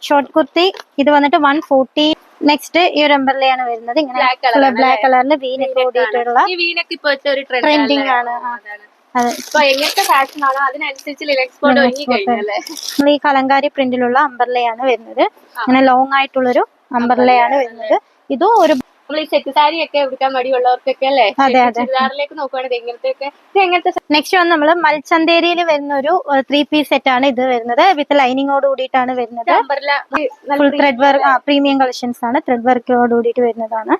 Short kurti ഇത് വന്നിട്ട് 140. Next ഈ ഒരു അംബ്രല്ലയാണ് വരുന്നത്. ഇങ്ങനെ ബ്ലാക്ക് കളറിൽ വീനൊക്കെ കൂടിയിട്ടുള്ള ട്രെൻഡിങ് ആണ്. ഈ കലങ്കാരി പ്രിന്റിലുള്ള അംബ്രല്ലയാണ് വരുന്നത്. ഇങ്ങനെ ലോങ് ആയിട്ടുള്ളൊരു അംബ്രല്ലയാണ് വരുന്നത്. ഇതും ഒരു സെറ്റ് സാരി ഒക്കെ എടുക്കാൻ മടിയുള്ളവർക്കൊക്കെ അല്ലേ? ചുരിദാറിലേക്ക് നോക്കുവാണെങ്കിൽ എങ്ങനത്തെ. നെക്സ്റ്റ് വന്ന് നമ്മള് മൽച്ചന്തേരിയിൽ വരുന്ന ഒരു 3 പീസ് സെറ്റ് ആണ് ഇത് വരുന്നത്. വിത്ത് ലൈനിങ്ങോട് കൂടിയിട്ടാണ് വരുന്നത്. Full thread work premium collections ആണ്. ത്രെഡ് വർക്കോട് കൂടിയിട്ട് വരുന്നതാണ്.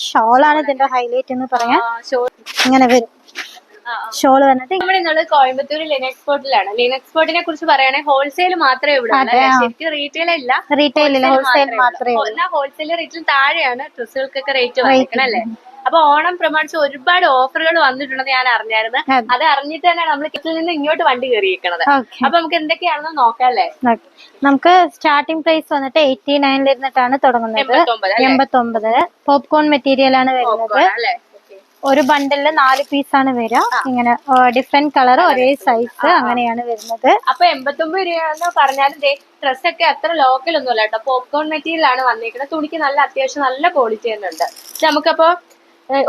ഷോളാണ് ഇതിന്റെ ഹൈലൈറ്റ് എന്ന് പറയാം. ഇങ്ങനെ വരും ഷോള് വന്നിട്ട്. നമ്മൾ കോയമ്പത്തൂർ ലിൻ എക്സ്പോർട്ടിലാണ്. ലിൻ എക്സ്പോർട്ടിനെ കുറിച്ച് പറയുകയാണെങ്കിൽ ഹോൾസെയിൽ മാത്രമേ ഇവിടെ ശരിക്കും റീറ്റെയിൽ അല്ല. റീറ്റെയിൽ ഹോൾസെയിൽ മാത്രമേ. ഹോൾസെയിൽ റേറ്റിൽ താഴെയാണ് ഡ്രസ്സുകൾക്കൊക്കെ റേറ്റ് വന്നിരിക്കണം അല്ലേ? അപ്പൊ ഓണം പ്രമാണിച്ച് ഒരുപാട് ഓഫറുകൾ വന്നിട്ടുണ്ടെന്ന് ഞാൻ അറിഞ്ഞായിരുന്നു. അത് അറിഞ്ഞിട്ട് തന്നെ നമ്മൾ കിറ്റിൽ നിന്ന് ഇങ്ങോട്ട് വണ്ടി കയറിയിരിക്കണത്. അപ്പൊ നമുക്ക് എന്തൊക്കെയാണെന്ന് നോക്കാം അല്ലേ? നമുക്ക് സ്റ്റാർട്ടിംഗ് പ്രൈസ് വന്നിട്ട് 89 ഇരുന്നിട്ടാണ് തുടങ്ങുന്നത്. 89. പോപ്കോൺ മെറ്റീരിയൽ ആണ് വരുന്നത്. ഒരു ബണ്ടില് 4 പീസാണ് വരിക. ഇങ്ങനെ ഡിഫറെന്റ് കളർ ഒരേ സൈസ് അങ്ങനെയാണ് വരുന്നത്. അപ്പൊ 89 രൂപ പറഞ്ഞാലും ഡ്രസ്സൊക്കെ അത്ര ലോക്കൽ ഒന്നും അല്ല കേട്ടോ. പോപ്കോൺ മെറ്റീരിയൽ ആണ് വന്നിരിക്കുന്നത്. തുണിക്ക് നല്ല അത്യാവശ്യം നല്ല ക്വാളിറ്റി തന്നെ ഉണ്ട്. നമുക്കപ്പോ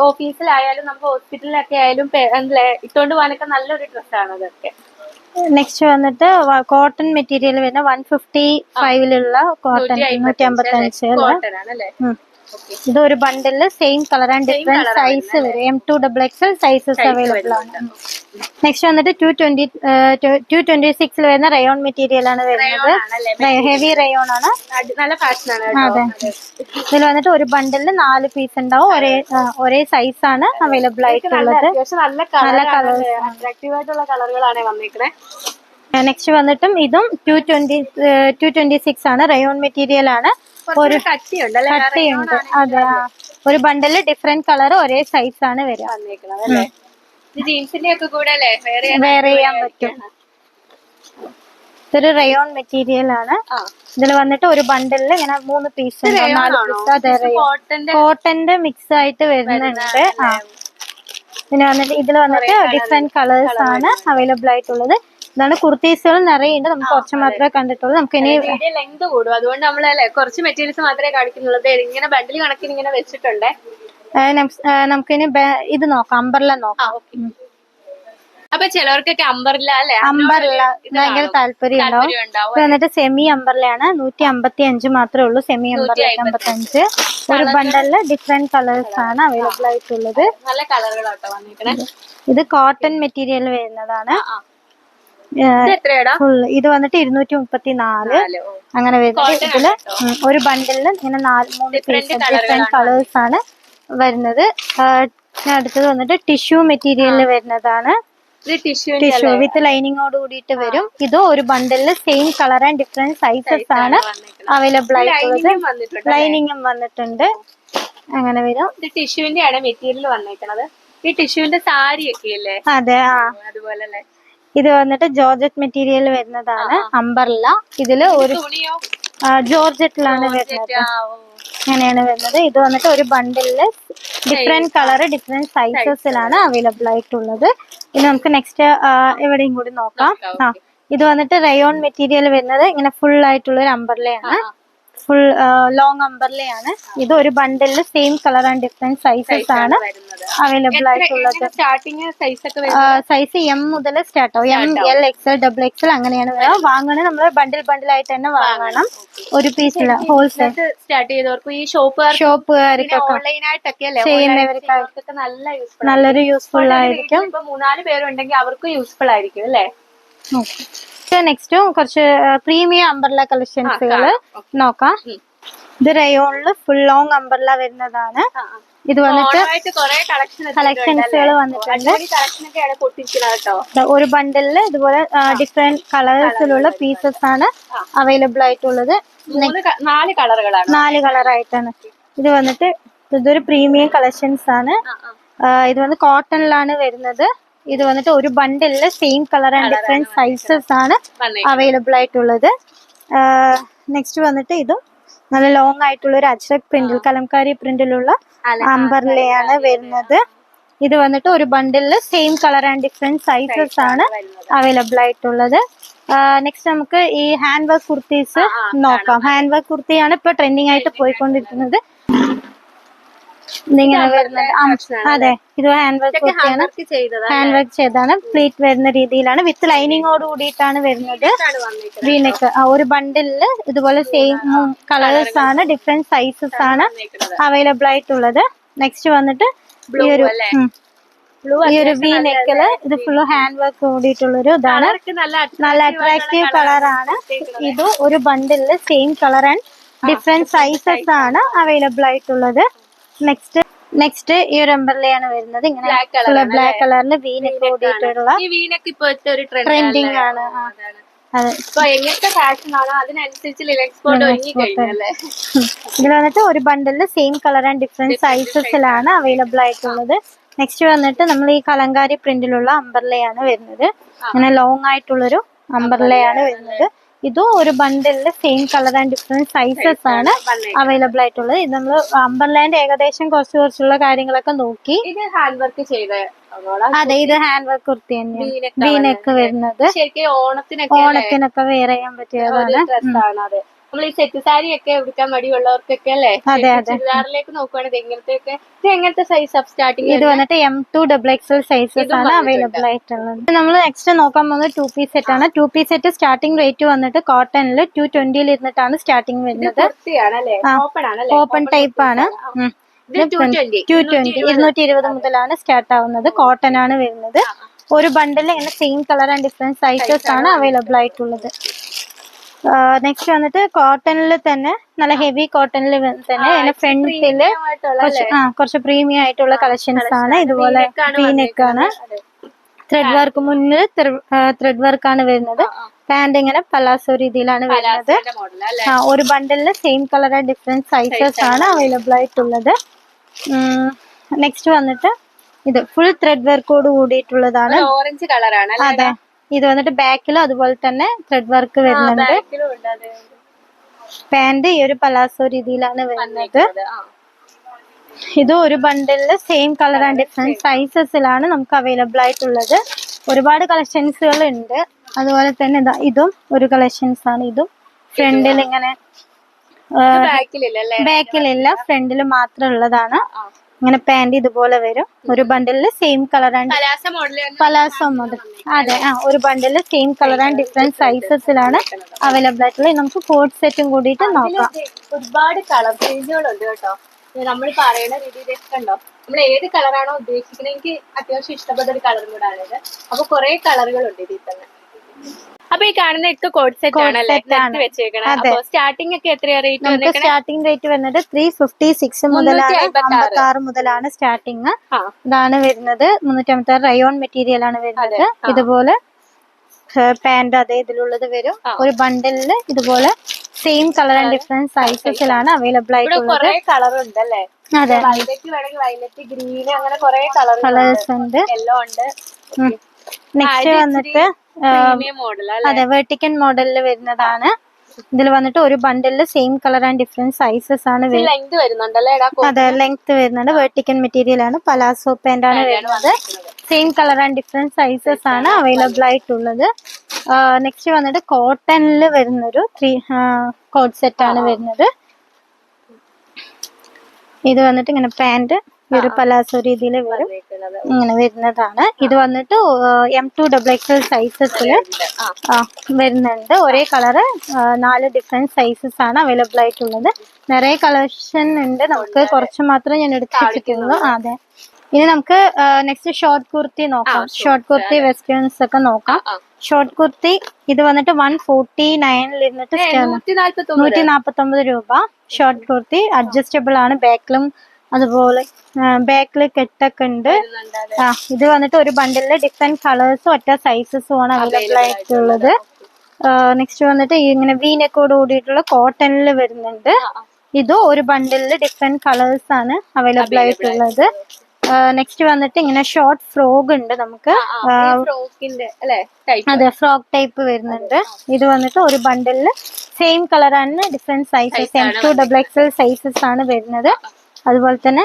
ഓഫീസിലായാലും നമുക്ക് ഹോസ്പിറ്റലിലൊക്കെ ആയാലും ഇട്ടുകൊണ്ട് പോകാനൊക്കെ നല്ലൊരു ഡ്രസ്സാണ് അതൊക്കെ. നെക്സ്റ്റ് വന്നിട്ട് കോട്ടൺ മെറ്റീരിയൽ വരുന്ന 155 കോട്ടൺ 155 കോട്ടൺ ആണല്ലേ? ഇത് ഒരു bundle same colour and different size വരും. M2 XXL സൈസസ് അവൈലബിൾ ആണ്. നെക്സ്റ്റ് വന്നിട്ട് 226 വരുന്ന റയോൺ മെറ്റീരിയൽ ആണ് വരുന്നത്. ഹെവി റയോൺ ആണ്. നല്ല ഫാഷനാണ്. അതെ. ഇതിൽ വന്നിട്ട് ഒരു ബണ്ടില് 4 പീസ് ഉണ്ടാവും. ഒരേ സൈസ് ആണ് അവൈലബിൾ ആയിട്ടുള്ളത്. നല്ല അട്രാക്റ്റീവ് ആയിട്ടുള്ള കളറുകളാണ് വന്നിരിക്കുന്നത്. നെക്സ്റ്റ് വന്നിട്ടും ഇതും 226 ആണ്. റയോൺ മെറ്റീരിയൽ ആണ്. ഒരു കട്ടിയുണ്ട്. അതെ. ഒരു ബണ്ടില് ഡിഫറെന്റ് കളർ ഒരേ സൈസ് ആണ് വരിക. ജീൻസിന്റെ ഒക്കെ കൂടെ വെയർ ചെയ്യാൻ പറ്റും. ഇതൊരു റയോൺ മെറ്റീരിയൽ ആണ്. ഇതിൽ വന്നിട്ട് ഒരു ബണ്ടില് ഇങ്ങനെ 3 പീസ് 4 പീസ്. അതെ, കോട്ടന്റെ മിക്സ് ആയിട്ട് വരുന്നുണ്ട്. പിന്നെ വന്നിട്ട് ഇതിൽ വന്നിട്ട് ഡിഫറെന്റ് കളേഴ്സ് ആണ് അവൈലബിൾ ആയിട്ടുള്ളത്. ഇതാണ് കുർത്തീസുകൾ നിറയെ ഉണ്ട്. നമുക്ക് കുറച്ച് മാത്രമേ കണ്ടിട്ടുള്ളൂ. നമുക്ക് ഇനി ലെങ്ത് കൂടും. അതുകൊണ്ട് നമ്മളല്ലേ കുറച്ച് മെറ്റീരിയൽസ് മാത്രമേ കാണിക്കുന്നുള്ളൂ. ഇങ്ങനെ ബണ്ടിൽ കണക്കിന് ഇങ്ങനെ വെച്ചിട്ടുണ്ട്. നമുക്കിനി ഇത് നോക്കാം. അംബർല നോക്കാം. അപ്പൊ ചിലവർക്കൊക്കെ അംബർല അല്ലെ? അംബർല ഭയങ്കര താല്പര്യം ഉണ്ടാവും. എന്നിട്ട് സെമി അംബർലയാണ്. 155 മാത്രമേ ഉള്ളൂ. Semi umbrella 55. ഒരു ബണ്ടലില് ഡിഫറെന്റ് കളേഴ്സ് ആണ് അവൈലബിൾ ആയിട്ടുള്ളത്. നല്ല കളറുകളാട്ടോ വന്നിരിക്കണേ. ഇത് കോട്ടൺ മെറ്റീരിയൽ വരുന്നതാണ്. ഇത് വന്നിട്ട് 234 അങ്ങനെ വരുന്നത്. ഇതില് ഒരു ബണ്ടിലില് ഇങ്ങനെ 3 പീസ് ഡിഫറെന്റ് കളേഴ്സ് ആണ് വരുന്നത്. അടുത്തത് വന്നിട്ട് ടിഷ്യൂ മെറ്റീരിയലിൽ വരുന്നതാണ്. ടിഷ്യൂ വിത്ത് ലൈനിങ്ങോട് കൂടിയിട്ട് വരും. ഇത് ഒരു ബണ്ടിലില് same colour and different sizes ആണ് അവൈലബിൾ ആയിട്ടുള്ളത്. ലൈനിങ്ങും വന്നിട്ടുണ്ട്. അങ്ങനെ വരും. ടിഷ്യൂവിന്റെ ആണ് മെറ്റീരിയൽ വന്നിരിക്കുന്നത്. ഈ ടിഷ്യൂവിന്റെ സാരി ഒക്കെ അല്ലേ? അതെ. അതുപോലെ അല്ലേ? ഇത് വന്നിട്ട് ജോർജറ്റ് മെറ്റീരിയൽ വരുന്നതാണ്. അംബർല. ഇതില് ഒരു ജോർജറ്റിലാണ് വരുന്നത്. അങ്ങനെയാണ് വരുന്നത്. ഇത് വന്നിട്ട് ഒരു ബണ്ടില് ഡിഫറെന്റ് കളർ ഡിഫറെന്റ് സൈസസിലാണ് അവൈലബിൾ ആയിട്ടുള്ളത്. ഇനി നമുക്ക് നെക്സ്റ്റ് എവിടെയും കൂടി നോക്കാം. ഇത് വന്നിട്ട് റയോൺ മെറ്റീരിയൽ വരുന്നത് ഇങ്ങനെ ഫുൾ ആയിട്ടുള്ള ഒരു അംബർലയാണ്. Full long അംബർലയാണ്. ഇത് ഒരു bundle same colour and different sizes ആണ് അവൈലബിൾ ആയിട്ടുള്ളത്. സൈസ് M മുതൽ സ്റ്റാർട്ട് ആവും. M, L, XL, XXL അങ്ങനെയാണ് വാങ്ങണത്. നമ്മള് ബണ്ടിലായിട്ട് തന്നെ വാങ്ങണം. ഒരു പീസില്ല. ഹോൾസെയിൽ സ്റ്റാർട്ട് ചെയ്തവർക്ക് ഈ ഷോപ്പുകാർക്കൊക്കെ ചെയ്യുന്നവർക്കൊക്കെ നല്ലൊരു യൂസ്ഫുൾ ആയിരിക്കും. 3-4 പേരുണ്ടെങ്കിൽ അവർക്കും യൂസ്ഫുൾ ആയിരിക്കും അല്ലേ? നെക്സ്റ്റ് കുറച്ച് പ്രീമിയം അംബർല കളക്ഷൻസുകൾ നോക്കാം. ഇത് റയോണില് ഫുൾ ലോങ് അംബർല വരുന്നതാണ്. ഇത് വന്നിട്ട് കളക്ഷൻസുകൾ വന്നിട്ടുണ്ട്. ഒരു ബണ്ടില് ഇതുപോലെ ഡിഫറെന്റ് കളേഴ്സിലുള്ള പീസസ് ആണ് അവൈലബിൾ ആയിട്ടുള്ളത്. 4 കളറായിട്ടാണ് ഇത് വന്നിട്ട്. ഇതൊരു പ്രീമിയം കളക്ഷൻസ് ആണ്. ഇത് വന്ന് കോട്ടണിലാണ് വരുന്നത്. ഇത് വന്നിട്ട് ഒരു bundle same colour and different sizes ആണ് അവൈലബിൾ ആയിട്ടുള്ളത്. നെക്സ്റ്റ് വന്നിട്ട് ഇതും നല്ല ലോങ് ആയിട്ടുള്ള ഒരു അജ്രക് പ്രിന്റിൽ കലംകാരി പ്രിന്റിലുള്ള അംബർലയാണ് വരുന്നത്. ഇത് വന്നിട്ട് ഒരു ബണ്ടിലില് same colour and different sizes ആണ് അവൈലബിൾ ആയിട്ടുള്ളത്. നെക്സ്റ്റ് നമുക്ക് ഈ ഹാൻഡ് വർക്ക് കുർത്തീസ് നോക്കാം. ഹാൻഡ് വർക്ക് കുർത്തിയാണ് ഇപ്പൊ ട്രെൻഡിങ് ആയിട്ട് പോയിക്കൊണ്ടിരിക്കുന്നത്. ഇതിങ്ങനെ വരുന്നത്, അതെ ഇത് ഹാൻഡ് വർക്ക് കുർത്തിയാണ്. ഹാൻഡ് വർക്ക് ചെയ്താണ്, പ്ലീറ്റ് വരുന്ന രീതിയിലാണ്, വിത്ത് ലൈനിങ്ങോട് കൂടിയിട്ടാണ് വരുന്നത്. വീനെക്ക് ഒരു ബണ്ടിലില് ഇതുപോലെ സെയിം കളേഴ്സ് ആണ്, ഡിഫറെന്റ് സൈസസ് ആണ് അവൈലബിൾ ആയിട്ടുള്ളത്. നെക്സ്റ്റ് വന്നിട്ട് ഈ ഒരു വീനെക്കില് ഇത് ഫുള്ള് ഹാൻഡ് വർക്ക് കൂടിയിട്ടുള്ളൊരു ഇതാണ്. നല്ല അട്രാക്റ്റീവ് കളറാണ് ഇത്. ഒരു ബണ്ടിലില് same colour and different sizes ആണ് അവൈലബിൾ ആയിട്ടുള്ളത്. നെക്സ്റ്റ് ഈ ഒരു അംബ്രല്ലയാണ് വരുന്നത്. ഇങ്ങനെ ബ്ലാക്ക് കളറിൽ വീനെക്ക് കൂടിയിട്ടുള്ള ട്രെൻഡിങ് ആണ്. ഇതിൽ വന്നിട്ട് ഒരു ബണ്ടിലില് സെയിം കളർ ആൻഡ് ഡിഫറെന്റ് സൈസസിലാണ് അവൈലബിൾ ആയിട്ടുള്ളത്. നെക്സ്റ്റ് വന്നിട്ട് നമ്മൾ ഈ കലങ്കാരി പ്രിന്റിലുള്ള അംബ്രല്ലയാണ് വരുന്നത്. അങ്ങനെ ലോങ് ആയിട്ടുള്ളൊരു അംബ്രല്ലയാണ് വരുന്നത്. ഇതും ഒരു ബണ്ടിലില് same colour and different sizes ആണ് അവൈലബിൾ ആയിട്ടുള്ളത്. ഇത് നമ്മൾ അംബ്രല്ലാന്റെ ഏകദേശം കുറച്ചുള്ള കാര്യങ്ങളൊക്കെ നോക്കി. അതെ ഇത് ഹാൻഡ് വർക്ക് കുർത്തി തന്നെയാണ്. വീനെക്ക് വരുന്നത് ഓണത്തിനൊക്കെ വെയർ ചെയ്യാൻ പറ്റിയതാണ്. നമ്മൾ ഈ സെറ്റ് സാരി ഒക്കെ എടുക്കാൻ മടിയുള്ളവർക്കൊക്കെ അല്ലേ, ചുരിദാറിലേക്ക് നോക്കുവാണെങ്കിൽ എങ്ങനത്തെ സൈസ് ഓഫ് സ്റ്റാർട്ടിങ്? ഇത് വന്നിട്ട് M2XXL സൈസസ് ആണ് അവൈലബിൾ ആയിട്ടുള്ളത്. നമ്മൾ നെക്സ്റ്റ് നോക്കാൻ പോകുന്നത് 2 പീസ് സെറ്റ് ആണ്. 2 പീസ് സെറ്റ് സ്റ്റാർട്ടിംഗ് റേറ്റ് വന്നിട്ട് കോട്ടണില് 220 ഇരുന്നിട്ടാണ് സ്റ്റാർട്ടിംഗ് വരുന്നത്. ഓപ്പൺ ടൈപ്പ് ആണ്. 220 220 മുതലാണ് സ്റ്റാർട്ട് ആവുന്നത്. കോട്ടൺ ആണ് വരുന്നത്. ഒരു ബണ്ടിൽ ഇങ്ങനെ same colour and different sizes ആണ് അവൈലബിൾ ആയിട്ടുള്ളത്. നെക്സ്റ്റ് വന്നിട്ട് കോട്ടണിൽ തന്നെ നല്ല ഹെവി കോട്ടണിൽ തന്നെ ഫ്രണ്ടില് കുറച്ച് പ്രീമിയം ആയിട്ടുള്ള കളക്ഷൻസ് ആണ്. ഇതുപോലെ വീനെക്ക് ആണ്. ത്രെഡ് വർക്ക്, മുന്നിൽ ത്രെഡ് വർക്ക് ആണ് വരുന്നത്. പാന്റ് ഇങ്ങനെ പലാസോ രീതിയിലാണ് വരുന്നത്. ഒരു ബണ്ടിലില് same colour and different sizes ആണ് അവൈലബിൾ ആയിട്ടുള്ളത്. നെക്സ്റ്റ് വന്നിട്ട് ഇത് ഫുൾ ത്രെഡ് വർക്കോട് കൂടിയിട്ടുള്ളതാണ്. ഓറഞ്ച് കളറാണ്. അതെ ഇത് വന്നിട്ട് ബാക്കിലും അതുപോലെ തന്നെ ത്രെഡ് വർക്ക് വരുന്നുണ്ട്. പാന്റ് ഈ ഒരു പലാസോ രീതിയിലാണ് വരുന്നത്. ഇത് ഒരു ബണ്ടിലില് സെയിം കളർ ആൻഡ് ഡിഫറെന്റ് സൈസസിലാണ് നമുക്ക് അവൈലബിൾ ആയിട്ടുള്ളത്. ഒരുപാട് കളക്ഷൻസുകൾ ഉണ്ട്. അതുപോലെ തന്നെ ഇതും ഒരു കളക്ഷൻസ് ആണ്. ഇതും ഫ്രണ്ടിൽ ഇങ്ങനെ ബാക്കിലില്ല, ഫ്രണ്ടിൽ മാത്രം ഉള്ളതാണ്. ഇങ്ങനെ പാന്റ് ഇതുപോലെ വരും. ഒരു ബണ്ടിലില് same colour and palazzo model. അതെ ഒരു ബണ്ടിലില് സെയിം കളർ ആൻഡ് ഡിഫറെന്റ് സൈസസിലാണ് അവൈലബിൾ ആയിട്ടുള്ളത്. നമുക്ക് കോഡ് സെറ്റും കൂടിയിട്ട് നോക്കാം. ഒരുപാട് കളർ ചേഞ്ചുകളുണ്ട് കേട്ടോ. നമ്മൾ പറയുന്ന രീതിയിലേക്ക് കണ്ടോ, നമ്മൾ ഏത് കളറാണോ ഉദ്ദേശിക്കുന്നത്. എനിക്ക് അത്യാവശ്യം ഇഷ്ടപ്പെട്ട ഒരു കളർ കൂടാണിത്. അപ്പൊ കുറെ കളറുകളുണ്ട് ഇതിൽ തന്നെ. അപ്പൊ ഈ കാണുന്ന ഒക്കെ കോഡ് സെറ്റ് ആണല്ലേ വെച്ചേക്കണം. സ്റ്റാർട്ടിംഗ് ഒക്കെ എത്രയാ റേറ്റ്? സ്റ്റാർട്ടിംഗ് റേറ്റ് വരുന്നത് 356 മുതലാണ്, 56 മുതലാണ് സ്റ്റാർട്ടിങ്. ഇതാണ് വരുന്നത് 356 റയോൺ മെറ്റീരിയൽ ആണ് വരുന്നത്. ഇതുപോലെ പാന്റ് അതേ ഇതിലുള്ളത് വരും. ഒരു ബണ്ടിലില് ഇതുപോലെ സെയിം കളർ ആൻഡ് ഡിഫറെന്റ് സൈസസിലാണ് അവൈലബിൾ ആയിട്ടുള്ളത്. കളർ ഉണ്ട് അല്ലേ? അതെ വയലറ്റ് ഗ്രീൻ അങ്ങനെ കുറെ കളേഴ്സ് ഉണ്ട്. യെല്ലോ ഉണ്ട്. നെക്സ്റ്റ് വന്നിട്ട് അതെ വെർട്ടിക്കൽ മോഡലിൽ വരുന്നതാണ്. ഇതിൽ വന്നിട്ട് ഒരു ബണ്ടിലില് same colour and different sizes ആണ് വരുന്നത്. അതെ ലെങ്ത് വരുന്നുണ്ട്. വെർട്ടിക്കൽ മെറ്റീരിയൽ ആണ്. പലാസോ പാന്റ് ആണ് വരുന്നത്. Same colour and different sizes ആണ് അവൈലബിൾ ആയിട്ടുള്ളത്. നെക്സ്റ്റ് വന്നിട്ട് കോട്ടണിൽ വരുന്നൊരു കോഡ് സെറ്റ് ആണ് വരുന്നത്. ഇത് വന്നിട്ട് ഇങ്ങനെ പാന്റ് ഒരു പലാസോ രീതിയിൽ വരും. ഇങ്ങനെ വരുന്നതാണ്. ഇത് വന്നിട്ട് M2XXL സൈസസിൽ വരുന്നുണ്ട്. ഒരേ കളറ് 4 ഡിഫറെന്റ് സൈസസ് ആണ് അവൈലബിൾ ആയിട്ടുള്ളത്. നിറയെ കളക്ഷൻ ഉണ്ട്. നമുക്ക് കുറച്ച് മാത്രം ഞാൻ എടുത്ത് വെച്ചിട്ടുള്ളൂ. അതെ ഇനി നമുക്ക് നെക്സ്റ്റ് ഷോർട്ട് കുർത്തി നോക്കാം. ഷോർട്ട് കുർത്തി വെസ്റ്റേൺസ് ഒക്കെ നോക്കാം. ഷോർട്ട് കുർത്തി ഇത് വന്നിട്ട് 149 ഇരുന്നിട്ട് 149 രൂപ. ഷോർട്ട് കുർത്തി അഡ്ജസ്റ്റബിൾ ആണ്. ബാക്കിലും അതുപോലെ ബാക്കിൽ കെട്ടൊക്കെ ഉണ്ട്. ഇത് വന്നിട്ട് ഒരു ബണ്ടിലില് ഡിഫറെന്റ് കളേഴ്സും ഒറ്റ സൈസസും ആണ് അവൈലബിൾ ആയിട്ടുള്ളത്. നെക്സ്റ്റ് വന്നിട്ട് ഇങ്ങനെ വീനെക്കോട് കൂടിയിട്ടുള്ള കോട്ടണിൽ വരുന്നുണ്ട്. ഇതും ഒരു ബണ്ടിലില് ഡിഫറെന്റ് കളേഴ്സ് ആണ് അവൈലബിൾ ആയിട്ടുള്ളത്. നെക്സ്റ്റ് വന്നിട്ട് ഇങ്ങനെ ഷോർട്ട് ഫ്രോക്ക് ഉണ്ട് നമുക്ക്. അതെ ഫ്രോക്ക് ടൈപ്പ് വരുന്നുണ്ട്. ഇത് വന്നിട്ട് ഒരു ബണ്ടിലില് സെയിം കളർ ആണ്, ഡിഫറെന്റ് സൈസസ് M2XXL സൈസസ് ആണ് വരുന്നത്. അതുപോലെ തന്നെ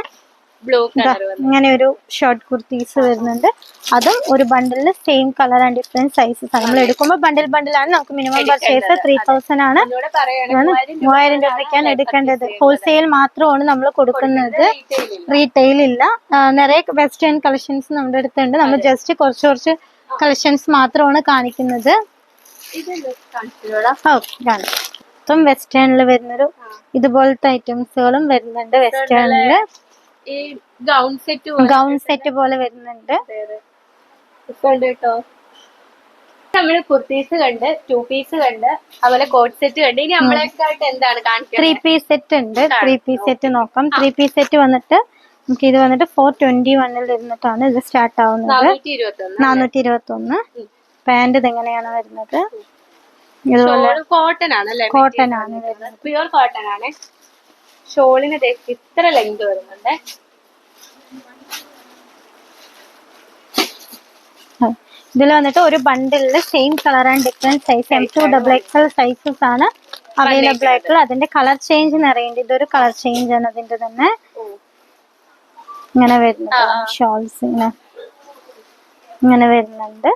ബ്ലൂ കളർ ഇങ്ങനെ ഒരു ഷോർട്ട് കുർത്തീസ് വരുന്നുണ്ട്. അതും ഒരു ബണ്ടിലിൽ same colour and different sizes ആണ്. നമ്മൾ എടുക്കുമ്പോൾ ബണ്ടിലാണ് നമുക്ക് മിനിമം പർച്ചേസ് 3000 ആണ്. 3000 രൂപയ്ക്കാണ് എടുക്കേണ്ടത്. ഹോൾസെയിൽ മാത്രമാണ് നമ്മൾ കൊടുക്കുന്നത്, റീറ്റെയിൽ ഇല്ല. നിറയെ വെസ്റ്റേൺ കളക്ഷൻസ് നമ്മുടെ അടുത്തുണ്ട്. നമ്മൾ ജസ്റ്റ് കുറച്ച് കളക്ഷൻസ് മാത്രമാണ് കാണിക്കുന്നത്. മൊത്തം വെസ്റ്റേണിൽ വരുന്നൊരു ഇതുപോലത്തെ ഐറ്റംസുകളും വരുന്നുണ്ട്. വെസ്റ്റേണില് ഈ ഗൗൺ സെറ്റ് പോലെ വരുന്നുണ്ട് കേട്ടോ. നമ്മള് കുർത്തീസ് കണ്ട്, 2 പീസ് കണ്ട്, അതുപോലെ കോട്ട് സെറ്റ് കണ്ട്. ഇനി നമ്മളെക്കായിട്ട് എന്താണ് കാണിക്കുന്നത്? 3 പീസ് സെറ്റ് ഉണ്ട്. 3 പീസ് സെറ്റ് നോക്കാം. 3 പീസ് സെറ്റ് വന്നിട്ട് നമുക്ക് ഇത് വന്നിട്ട് 421 ഇരുന്നിട്ടാണ് ഇത് സ്റ്റാർട്ട് ആവുന്നത്. 421. പാന്റ് ഇതെങ്ങനെയാണ് വരുന്നത്? കോട്ടൺ ആണല്ലേ? കോട്ടൺ ആണ് വരുന്നത്. പ്യുവർ കോട്ടൺ ആണ്. ഷോളിന് ഇത്ര ലെങ്ത് വരുന്നുണ്ട്. ഇതിൽ വന്നിട്ട് ഒരു ബണ്ടിലില് same colour and different size M2 XXL sizes ആണ് അവൈലബിൾ ആയിട്ടുള്ള. അതിന്റെ കളർ ചേഞ്ച് നിറയുന്നുണ്ട്. ഇതൊരു കളർ ചേഞ്ച് ആണ് അതിന്റെ തന്നെ. ഇങ്ങനെ വരുന്നത് ഷോൾസ് ഇങ്ങനെ വരുന്നുണ്ട്.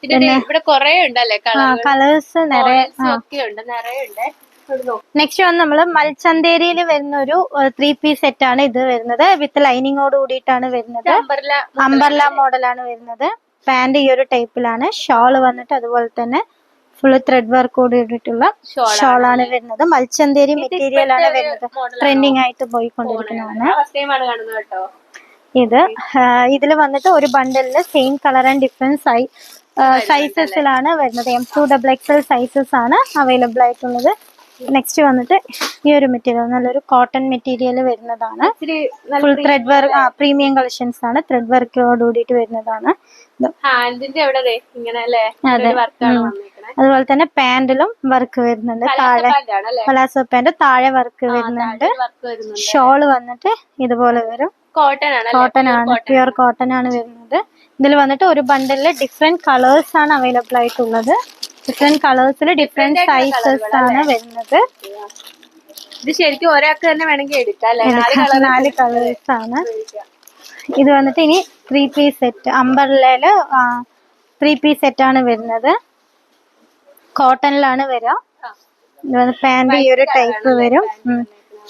പിന്നെ ഇവിടെ കൊറേ ഉണ്ടല്ലേ കളേഴ്സ് നിറയെ. നിറയുണ്ട്. നെക്സ്റ്റ് വന്ന് നമ്മള് മൽച്ചന്തേരിയിൽ വരുന്ന ഒരു 3 പീസ് സെറ്റ് ആണ് ഇത് വരുന്നത്. വിത്ത് ലൈനിങ്ങോട് കൂടിയിട്ടാണ് വരുന്നത്. അംബർല മോഡലാണ് വരുന്നത്. പാന്റ് ഈ ഒരു ടൈപ്പിലാണ്. ഷോള് വന്നിട്ട് അതുപോലെ തന്നെ ഫുള്ള് ത്രെഡ് വർക്ക് കൂടിയിട്ടുള്ള ഷോളാണ് വരുന്നത്. മൽച്ചന്തേരി മെറ്റീരിയൽ ആണ് വരുന്നത്. ട്രെൻഡിങ് ആയിട്ട് പോയിക്കൊണ്ടിരിക്കുന്നതാണ് ഇത്. ഇതിൽ വന്നിട്ട് ഒരു ബണ്ടിലില് സെയിം കളർ ആൻഡ് ഡിഫറെന്റ് സൈസസിലാണ് വരുന്നത്. M2 XXL സൈസസ് ആണ് അവൈലബിൾ ആയിട്ടുള്ളത്. നെക്സ്റ്റ് വന്നിട്ട് ഈ ഒരു മെറ്റീരിയൽ നല്ലൊരു കോട്ടൺ മെറ്റീരിയൽ വരുന്നതാണ്. Full thread work premium collections ആണ്. ത്രെഡ് വർക്കോട് കൂടിയിട്ട് വരുന്നതാണ്. അതെ. അതുപോലെ തന്നെ പാന്റിലും വർക്ക് വരുന്നുണ്ട്. താഴെ പലാസോ പാന്റ് താഴെ വർക്ക് വരുന്നുണ്ട്. ഷോള് വന്നിട്ട് ഇതുപോലെ വരും. കോട്ടൺ ആണ്, പ്യുവർ കോട്ടൺ ആണ് വരുന്നത്. ഇതിൽ വന്നിട്ട് ഒരു ബണ്ടിലില് ഡിഫറെന്റ് കളേഴ്സ് ആണ് അവൈലബിൾ ആയിട്ടുള്ളത്. ഡിഫറെന്റ് കളേഴ്സിൽ ഡിഫറെന്റ് സൈസസ് ആണ് വരുന്നത്. ഇത് ശരിക്കും ഒരാൾക്ക് തന്നെ വേണമെങ്കിൽ എടുക്കാം. 4 കളേഴ്സ് ആണ്. ഇത് വന്നിട്ട് ഇനി 3 പീസ് സെറ്റ് അംബർലയില് 3 പീസ് സെറ്റ് ആണ് വരുന്നത്. കോട്ടണിലാണ് വരിക. പാന്റ് ഈ ഒരു ടൈപ്പ് വരും.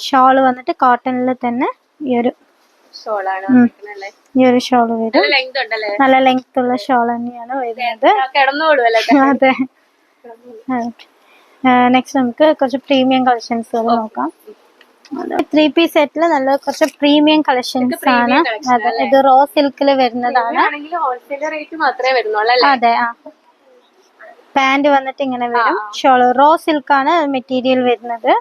ഷോള് വന്നിട്ട് കോട്ടണിൽ തന്നെ ഈ ഒരു ഷോള് വരും. നല്ല ലെങ്ത് ഉള്ള ഷോൾ തന്നെയാണ് വരുന്നത്. അതെ. നെക്സ്റ്റ് നമുക്ക് കുറച്ച് പ്രീമിയം കളക്ഷൻസ് നോക്കാം. 3 പീസ് സെറ്റില് നല്ല കുറച്ച് പ്രീമിയം കളക്ഷൻസ് ആണ്. അതെ. ഇത് റോ സിൽക്കിൽ വരുന്നതാണ്. അതെ. പാന്റ് വന്നിട്ട് ഇങ്ങനെ വരും. ഷോള് റോ സിൽക്ക് ആണ് മെറ്റീരിയൽ വരുന്നത്.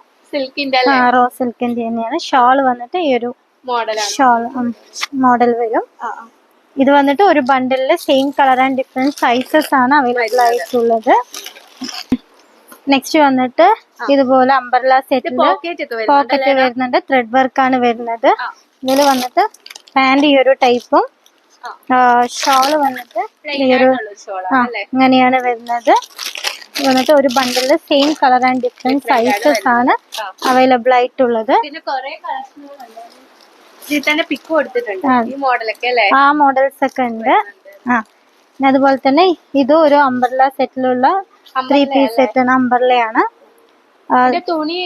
റോ സിൽക്കിന്റെ തന്നെയാണ്. ഷോള് വന്നിട്ട് ഈ ഒരു മോഡൽ വരും. ഇത് വന്നിട്ട് ഒരു ബണ്ടിലില് same colour and different sizes ആണ് അവൈലബിൾ ആയിട്ടുള്ളത്. നെക്സ്റ്റ് വന്നിട്ട് ഇതുപോലെ അംബർല സെറ്റില് പോക്കറ്റ് വരുന്നുണ്ട്. ത്രെഡ് വർക്ക് ആണ് വരുന്നത്. ഇതിൽ വന്നിട്ട് പാന്റ് ഈ ഒരു ടൈപ്പും ഷോള് വന്നിട്ട് ഈ ഒരു ഇങ്ങനെയാണ് വരുന്നത്. വന്നിട്ട് ഒരു ബണ്ടിലില് same colour and different sizes ആണ് അവൈലബിൾ ആയിട്ടുള്ളത്. ആ മോഡൽസ് ഒക്കെ ഉണ്ട്. അതുപോലെ തന്നെ ഇത് ഒരു അംബർല സെറ്റിലുള്ള 3 പീസ് സെറ്റ് ആണ്. അംബർലയാണ്. തുണി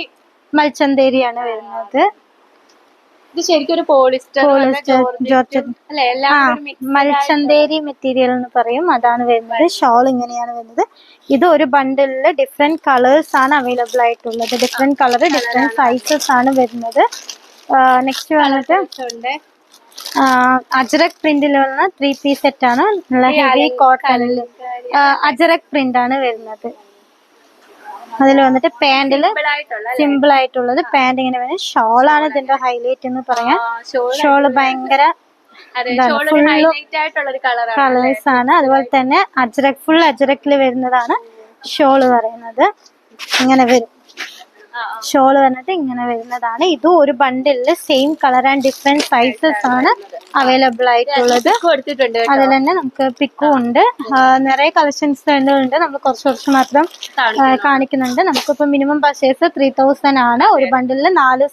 മൽച്ചന്തേരിയാണ് വരുന്നത്. മൽച്ചന്തേരി മെറ്റീരിയൽ എന്ന് പറയും. അതാണ് വരുന്നത്. ഷോൾ ഇങ്ങനെയാണ് വരുന്നത്. ഇത് ഒരു ബണ്ടിലില് ഡിഫറെന്റ് കളേഴ്സ് ആണ് അവൈലബിൾ ആയിട്ടുള്ളത്. ഡിഫറെന്റ് കളർ ഡിഫറെന്റ് സൈസസ് ആണ് വരുന്നത്. നെക്സ്റ്റ് വന്നിട്ട് അജ്രക് പ്രിന്റിൽ വന്ന 3 പീസ് സെറ്റ് ആണ്. നല്ല ഹെവി കോട്ടണിൽ അജ്രക് പ്രിന്റ് ആണ് വരുന്നത്. അതിൽ വന്നിട്ട് പാന്റില് സിമ്പിൾ ആയിട്ടുള്ളത് പാന്റ് ഇങ്ങനെ വരുന്നത്. ഷോളാണ് ഇതിന്റെ ഹൈലൈറ്റ് എന്ന് പറയാം. ഷോള് ഭയങ്കര കളേഴ്സ് ആണ്. അതുപോലെ തന്നെ അജ്രക് ഫുൾ അജ്രക്കിൽ വരുന്നതാണ് ഷോള് പറയുന്നത്. ഇങ്ങനെ വരും. ഷോള് വന്നിട്ട് ഇങ്ങനെ വരുന്നതാണ്. ഇതും ഒരു ബണ്ടിലില് same colour and different sizes ആണ് അവൈലബിൾ ആയിട്ടുള്ളത്. കൊടുത്തിട്ടുണ്ട് അതിൽ തന്നെ നമുക്ക് പിക്കും ഉണ്ട്. നിറയെ കളക്ഷൻസ് ഉണ്ട്. നമ്മൾ കുറച്ച് മാത്രം കാണിക്കുന്നുണ്ട്. നമുക്കിപ്പോ മിനിമം പർച്ചേസ് 3000 ആണ്. ഒരു ബണ്ടിലില് 4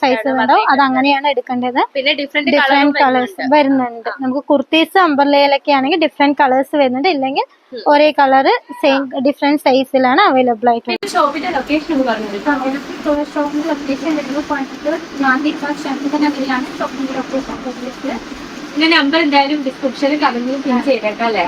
സൈസ് ഉണ്ടാവും. അത് അങ്ങനെയാണ് എടുക്കേണ്ടത്. പിന്നെ ഡിഫറെന്റ് കളേഴ്സ് വരുന്നുണ്ട്. നമുക്ക് കുർത്തീസ് അംബർലയിലൊക്കെ ആണെങ്കിൽ ഡിഫറെന്റ് കളേഴ്സ് വരുന്നുണ്ട്. ഇല്ലെങ്കിൽ ഒരേ കളർ സെയിം ഡിഫറെന്റ് സൈസിലാണ് അവൈലബിൾ ആയിട്ടുള്ളത്. ഷോപ്പിന്റെ ലൊക്കേഷൻ ഒന്ന് പറഞ്ഞത്. ഷോപ്പിന്റെ ലൊക്കേഷൻ വരുന്നത് കോയമ്പത്തൂർ ഗാന്ധി പാർക്ക് ശാന്തിനഗറിലാണ് ഷോപ്പിന്റെ ലൊക്കേഷൻ. നമ്പർ എന്തായാലും ഡിസ്ക്രിപ്ഷനിൽ കമന്റിൽ പിൻ ചെയ്തേക്കാം അല്ലേ?